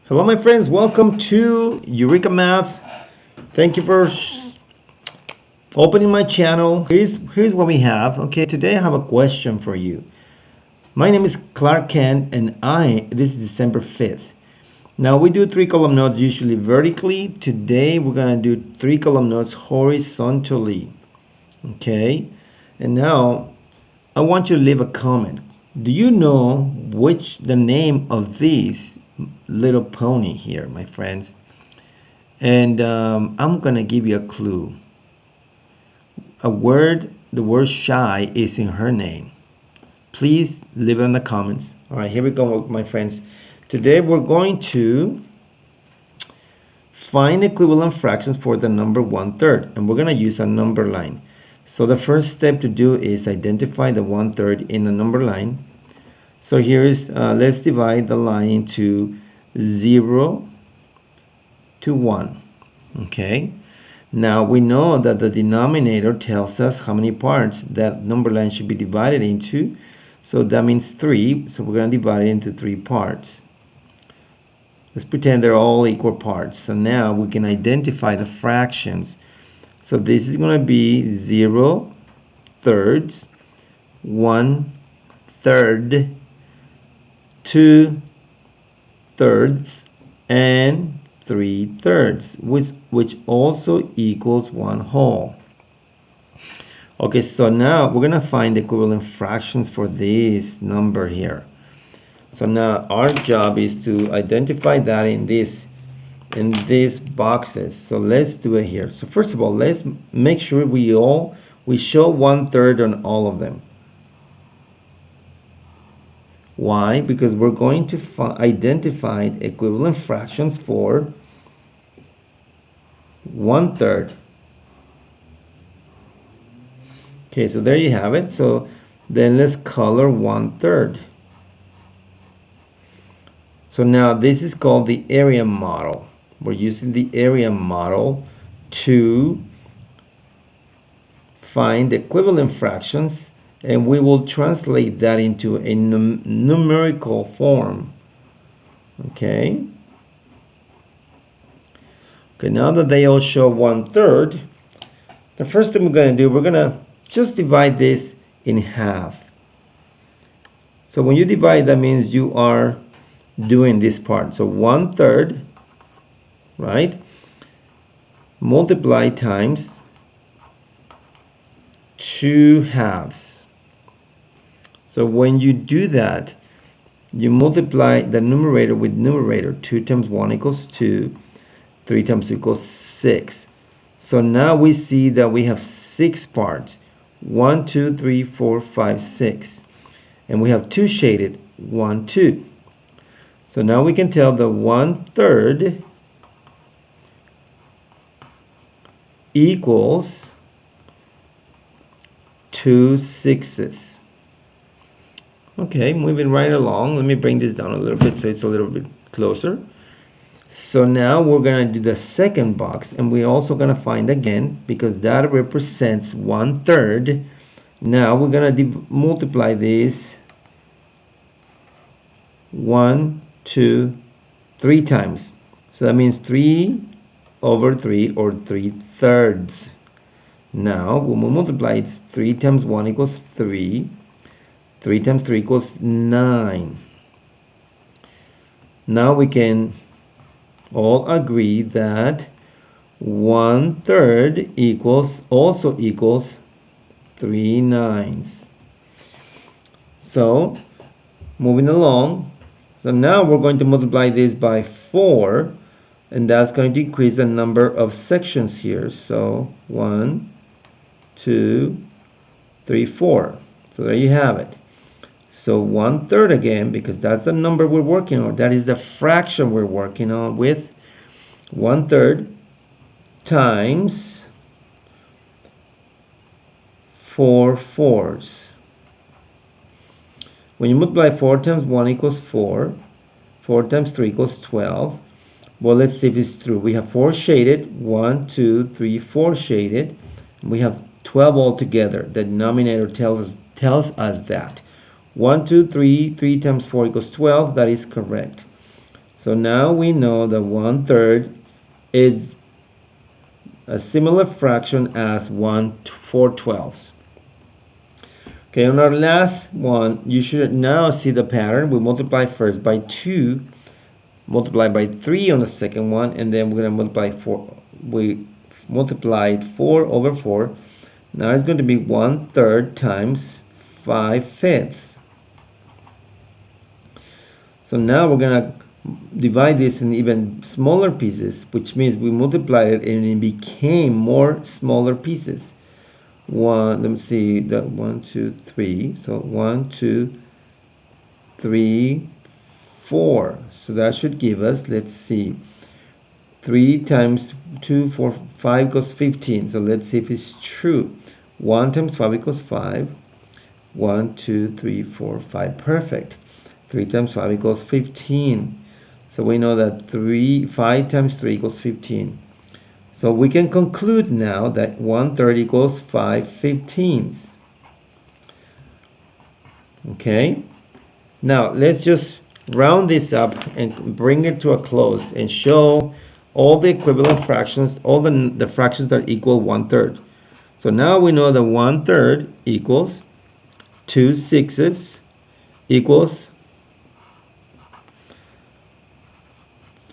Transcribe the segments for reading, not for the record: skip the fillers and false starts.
Hello, my friends. Welcome to Eureka Math. Thank you for opening my channel. Here's what we have. Okay, today I have a question for you. My name is Clark Kent, and this is December 5th. Now, we do 3 column notes usually vertically. Today, we're going to do 3 column notes horizontally. Okay, and now I want you to leave a comment. Do you know the name of these little pony here, my friends? And I'm gonna give you a clue. The word shy is in her name. Please leave it in the comments. All right, here we go, my friends. Today we're going to find equivalent fractions for the number 1/3, and we're gonna use a number line. So the first step to do is identify the 1/3 in the number line. So here is, let's divide the line into 0 to 1. Okay. Now we know that the denominator tells us how many parts that number line should be divided into. So that means 3. So we're going to divide it into 3 parts. Let's pretend they're all equal parts. So now we can identify the fractions. So this is going to be 0/3, 1/3, 2/3, and 3/3, which also equals 1 whole. Okay, so now we're going to find the equivalent fractions for this number here. So now our job is to identify that in these boxes. So let's do it here. So first of all, let's make sure we show 1/3 on all of them. Why? Because we're going to identify equivalent fractions for 1/3. Okay, so there you have it. So then let's color 1/3. So now this is called the area model. We're using the area model to find equivalent fractions, and we will translate that into a numerical form. Okay. Okay, now that they all show 1/3, the first thing we're going to do, we're going to just divide this in half. So when you divide, that means you are doing this part. So 1/3, right, multiply times 2 halves. So when you do that, you multiply the numerator with numerator. 2 times 1 equals 2. 3 times 2 equals 6. So now we see that we have 6 parts. 1, 2, 3, 4, 5, 6. And we have 2 shaded. 1, 2. So now we can tell the 1/3 equals 2 sixths. Okay, moving right along. Let me bring this down a little bit so it's a little bit closer. So now we're going to do the second box, and we're also going to find again, because that represents 1/3. Now we're going to multiply this 1, 2, 3 times. So that means 3/3, or 3/3. Now when we multiply it, 3 times 1 equals 3. 3 times 3 equals 9. Now we can all agree that 1/3 also equals 3 nines. So moving along, so now we're going to multiply this by 4, and that's going to increase the number of sections here. So 1, 2, 3, 4. So there you have it. So 1/3 again, because that's the number we're working on. That is the fraction we're working on with. 1/3 times 4 fours. When you multiply 4 times 1 equals 4. 4 times 3 equals 12. Well, let's see if it's true. We have 4 shaded. 1, 2, 3, 4 shaded. We have 12 altogether. The denominator tells us that. 1, 2, 3, 3 times 4 equals 12. That is correct. So now we know that 1/3 is a similar fraction as 4/12. Okay, on our last one, you should now see the pattern. We multiply first by 2, multiply by 3 on the second one, and then we're going to multiply 4. We multiplied 4 over 4. Now it's going to be 1/3 times 5/5. So now we're going to divide this in even smaller pieces, which means we multiplied it and it became more smaller pieces. Let me see, that 1, 2, 3. So 1, 2, 3, 4. So that should give us, let's see, 3 times 2, 4, 5 equals 15. So let's see if it's true. 1 times 5 equals 5. 1, 2, 3, 4, 5. Perfect. 3 times 5 equals 15. So we know that 5 times 3 equals 15. So we can conclude now that 1/3 equals 5/15. Okay? Now let's just round this up and bring it to a close and show all the equivalent fractions, all the fractions that equal 1/3. So now we know that 1/3 equals 2 6s equals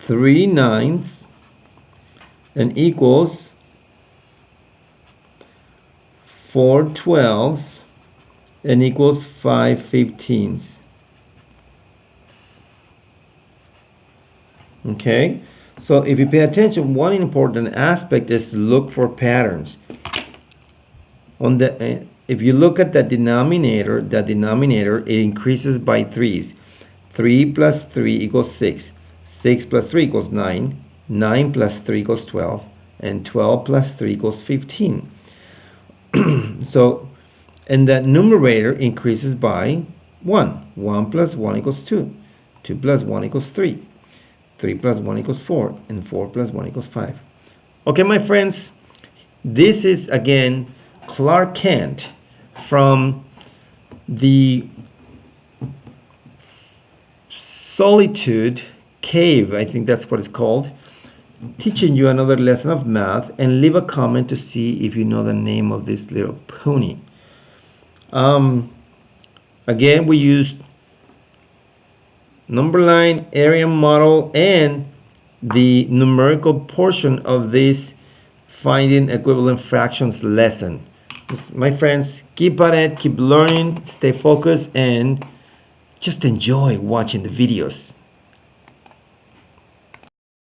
3 9s and equals 4 12s and equals 5 15s. Okay, so if you pay attention, one important aspect is to look for patterns. If you look at the denominator, it increases by 3s. 3 plus 3 equals 6. 6 plus 3 equals 9. 9 plus 3 equals 12, and 12 plus 3 equals 15. So, and the numerator increases by 1. 1 plus 1 equals 2. 2 plus 1 equals 3. 3 plus 1 equals 4, and 4 plus 1 equals 5. Okay, my friends, this is again Clark Kent from the Solitude Cave, I think that's what it's called, teaching you another lesson of math. And leave a comment to see if you know the name of this little pony. Again, we used number line, area model, and the numerical portion of this finding equivalent fractions lesson. My friends, keep at it, keep learning, stay focused, and just enjoy watching the videos.